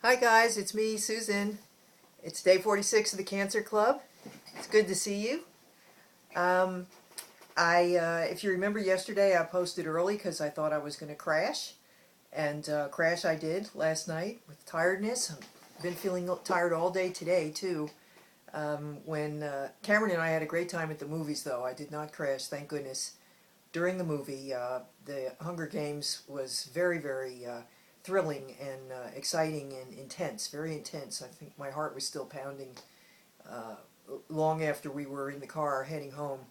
Hi guys, it's me, Susan. It's day 46 of the Cancer Club. It's good to see you. Um, if you remember yesterday, I posted early because I thought I was going to crash. And crash I did last night with tiredness. I've been feeling tired all day today too. When Cameron and I had a great time at the movies though. I did not crash, thank goodness. During the movie, the Hunger Games was very thrilling and exciting and intense, very intense. I think my heart was still pounding uh, long after we were in the car heading home.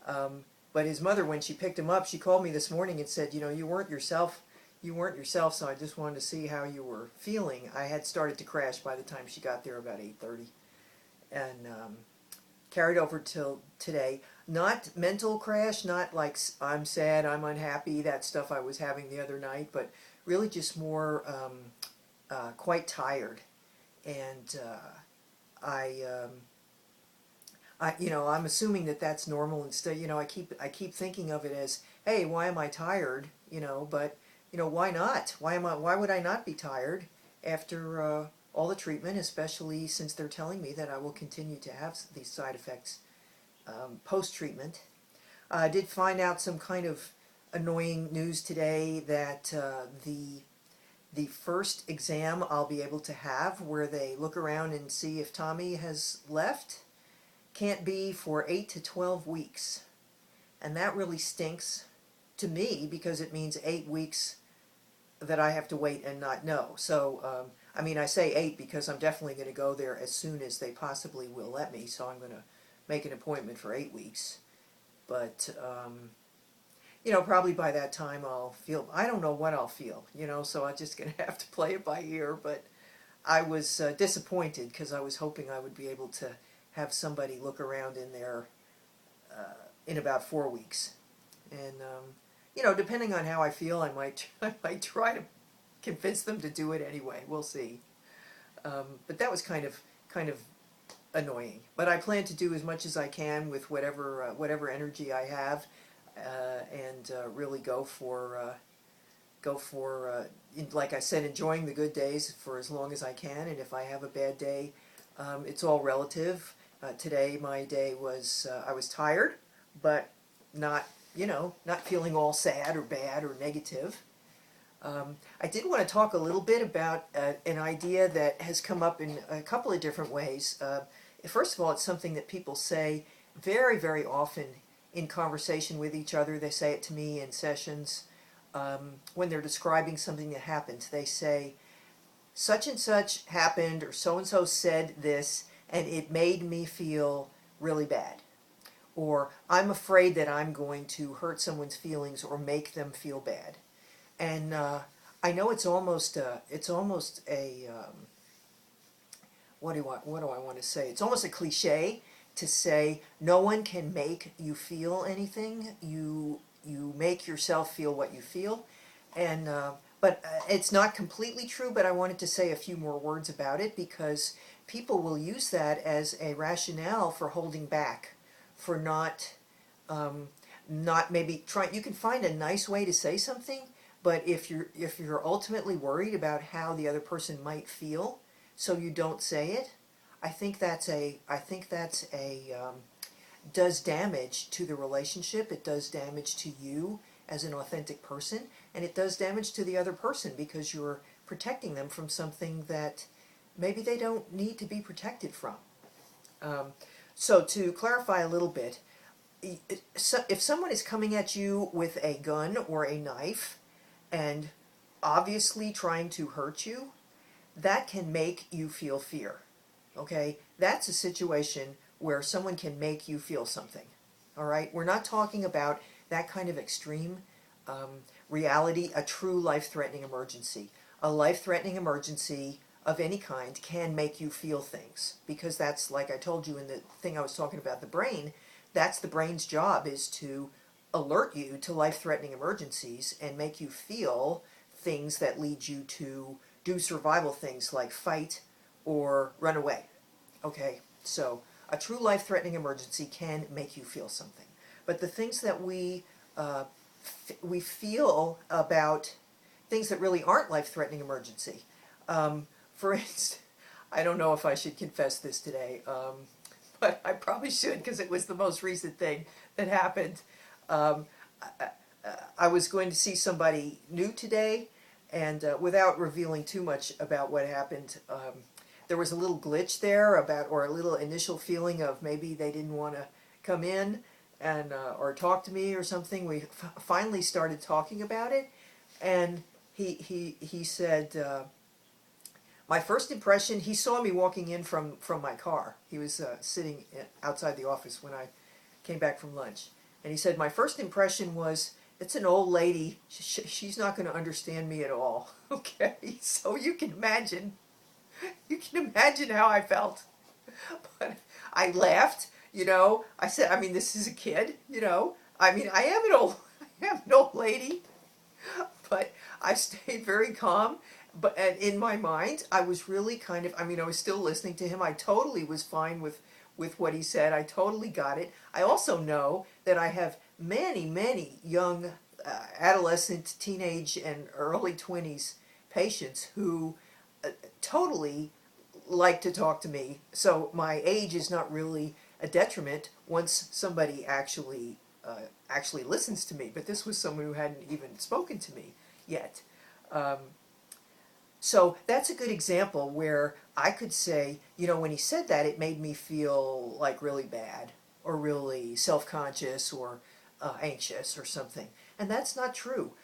Um, but his mother, when she picked him up, she called me this morning and said, you weren't yourself. You weren't yourself, so I just wanted to see how you were feeling. I had started to crash by the time she got there, about 8:30. And carried over till today. Not mental crash, not like I'm sad, I'm unhappy, that stuff I was having the other night, but really just more quite tired. And I, I'm assuming that that's normal. Instead, I keep thinking of it as, hey, why am I tired? But why not? Why would I not be tired after all the treatment, especially since they're telling me that I will continue to have these side effects post-treatment. I did find out some kind of annoying news today that the first exam I'll be able to have, where they look around and see if Tommy has left, can't be for 8 to 12 weeks. And that really stinks to me because it means 8 weeks that I have to wait and not know. So, I say 8 because I'm definitely going to go there as soon as they possibly will let me, so I'm going to make an appointment for 8 weeks. But, probably by that time I'll feel, I don't know what I'll feel, so I'm just going to have to play it by ear. But I was disappointed because I was hoping I would be able to have somebody look around in there in about 4 weeks. And, depending on how I feel, I might try to convince them to do it anyway. We'll see. But that was kind of annoying. But I plan to do as much as I can with whatever energy I have, and really go for like I said, enjoying the good days for as long as I can. And if I have a bad day, it's all relative. Today my day was I was tired, but not not feeling all sad or bad or negative. I did want to talk a little bit about an idea that has come up in a couple of different ways. First of all, it's something that people say very often in conversation with each other. They say it to me in sessions when they're describing something that happened. They say, such and such happened, or so and so said this, and it made me feel really bad. Or I'm afraid that I'm going to hurt someone's feelings or make them feel bad. And I know it's almost a what do I want to say? It's almost a cliche to say no one can make you feel anything. You make yourself feel what you feel, and but it's not completely true. But I wanted to say a few more words about it because people will use that as a rationale for holding back, for not maybe trying. You can find a nice way to say something, but if you're ultimately worried about how the other person might feel, so you don't say it, I think that's does damage to the relationship. It does damage to you as an authentic person, and it does damage to the other person because you're protecting them from something that maybe they don't need to be protected from. So to clarify a little bit, if someone is coming at you with a gun or a knife and obviously trying to hurt you, that can make you feel fear. Okay? That's a situation where someone can make you feel something. All right? We're not talking about that kind of extreme reality, a true life-threatening emergency. A life-threatening emergency of any kind can make you feel things, because that's, like I told you in the thing I was talking about, the brain, that's the brain's job, is to alert you to life-threatening emergencies and make you feel things that lead you to do survival things like fight or run away. Okay, so a true life-threatening emergency can make you feel something. But the things that we feel about things that really aren't life-threatening emergency, for instance, I don't know if I should confess this today, but I probably should because it was the most recent thing that happened. Um, I, I was going to see somebody new today, and without revealing too much about what happened, there was a little glitch there about, or a little initial feeling of maybe they didn't want to come in and or talk to me or something. We finally started talking about it, and he said. My first impression, he saw me walking in from my car. He was sitting outside the office when I came back from lunch. And he said, my first impression was, it's an old lady. She's not going to understand me at all. Okay, so you can imagine how I felt. But I laughed, I said, I mean, this is a kid. I mean, I am an old lady. But I stayed very calm. But and in my mind, I was really kind of, I mean, I was still listening to him. I totally was fine with what he said. I totally got it. I also know that I have many young adolescent, teenage, and early 20s patients who totally like to talk to me. So my age is not really a detriment once somebody actually listens to me. But this was someone who hadn't even spoken to me yet. So that's a good example where I could say, when he said that, it made me feel like really bad or really self-conscious or anxious or something. And that's not true.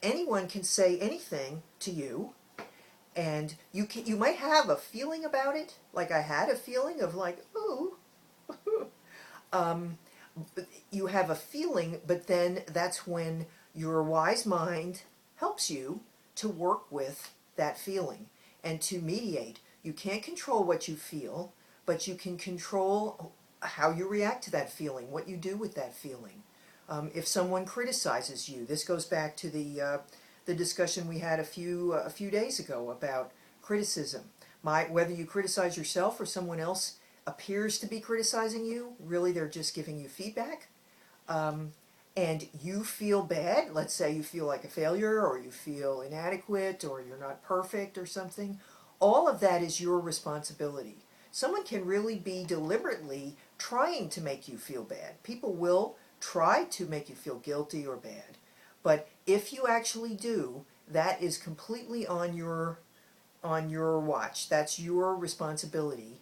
Anyone can say anything to you, and you might have a feeling about it, like I had a feeling of like, ooh. You have a feeling, but then that's when your wise mind helps you to work with that feeling and to mediate. You can't control what you feel, but you can control how you react to that feeling, what you do with that feeling. If someone criticizes you, this goes back to the discussion we had a few days ago about criticism. Whether you criticize yourself or someone else appears to be criticizing you, really they're just giving you feedback. And you feel bad, let's say you feel like a failure or you feel inadequate or you're not perfect or something, all of that is your responsibility. Someone can really be deliberately trying to make you feel bad. People will try to make you feel guilty or bad. But if you actually do, that is completely on your watch. That's your responsibility.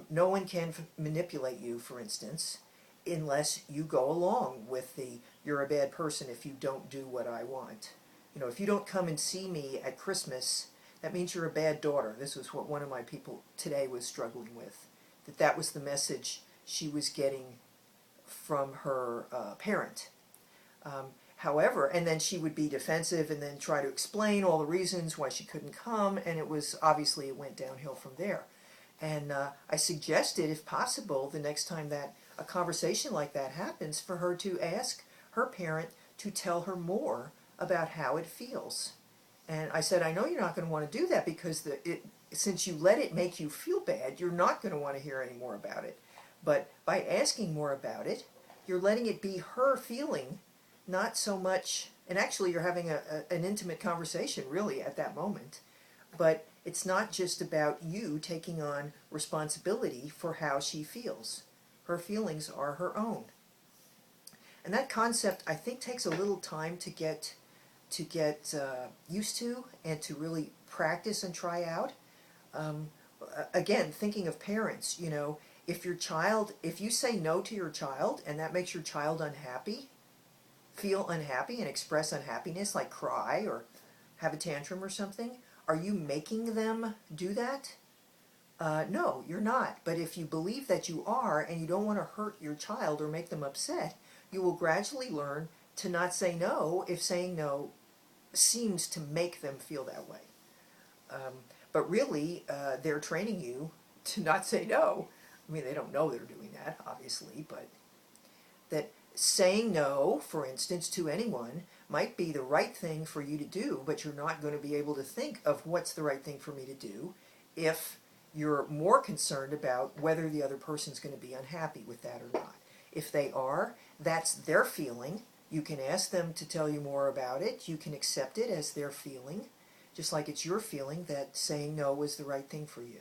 No one can manipulate you, for instance, unless you go along with you're a bad person if you don't do what I want. If you don't come and see me at Christmas, that means you're a bad daughter. This was what one of my people today was struggling with. That was the message she was getting from her parent. However, and then she would be defensive and then try to explain all the reasons why she couldn't come, and it went downhill from there. And I suggested, if possible, the next time that a conversation like that happens, for her to ask her parent to tell her more about how it feels. And I said, I know you're not going to want to do that because since you let it make you feel bad, you're not going to want to hear any more about it. But by asking more about it, you're letting it be her feeling, not so much, and actually you're having an intimate conversation really at that moment. But it's not just about you taking on responsibility for how she feels. Her feelings are her own. And that concept, I think, takes a little time to get used to and to really practice and try out. Again, thinking of parents, if you say no to your child and that makes your child unhappy, feel unhappy and express unhappiness, like cry or have a tantrum or something, are you making them do that? No, you're not. But if you believe that you are and you don't want to hurt your child or make them upset, you will gradually learn to not say no if saying no seems to make them feel that way. But really, they're training you to not say no. I mean, they don't know they're doing that, obviously, but that saying no, for instance, to anyone might be the right thing for you to do, but you're not going to be able to think of what's the right thing for me to do if you're more concerned about whether the other person's going to be unhappy with that or not. If they are, that's their feeling. You can ask them to tell you more about it. You can accept it as their feeling. just like it's your feeling that saying no was the right thing for you.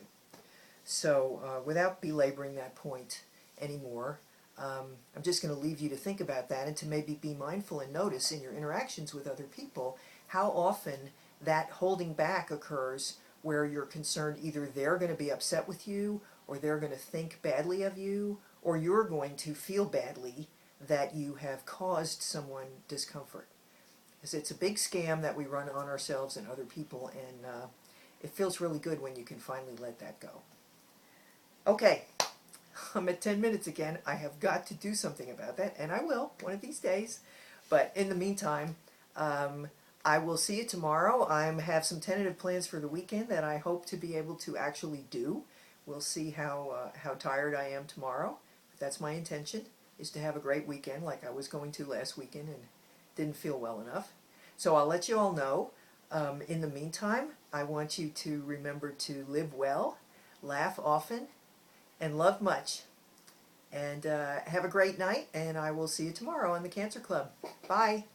So without belaboring that point anymore, I'm just going to leave you to think about that and to maybe be mindful and notice in your interactions with other people how often that holding back occurs where you're concerned either they're going to be upset with you or they're going to think badly of you or you're going to feel badly that you have caused someone discomfort. Because it's a big scam that we run on ourselves and other people, and it feels really good when you can finally let that go. Okay, I'm at 10 minutes again. I have got to do something about that, and I will one of these days. But in the meantime, I will see you tomorrow. I have some tentative plans for the weekend that I hope to be able to actually do. We'll see how tired I am tomorrow. But that's my intention, is to have a great weekend like I was going to last weekend and didn't feel well enough. So I'll let you all know. In the meantime, I want you to remember to live well, laugh often, and love much. And have a great night, and I will see you tomorrow on the Cancer Club. Bye.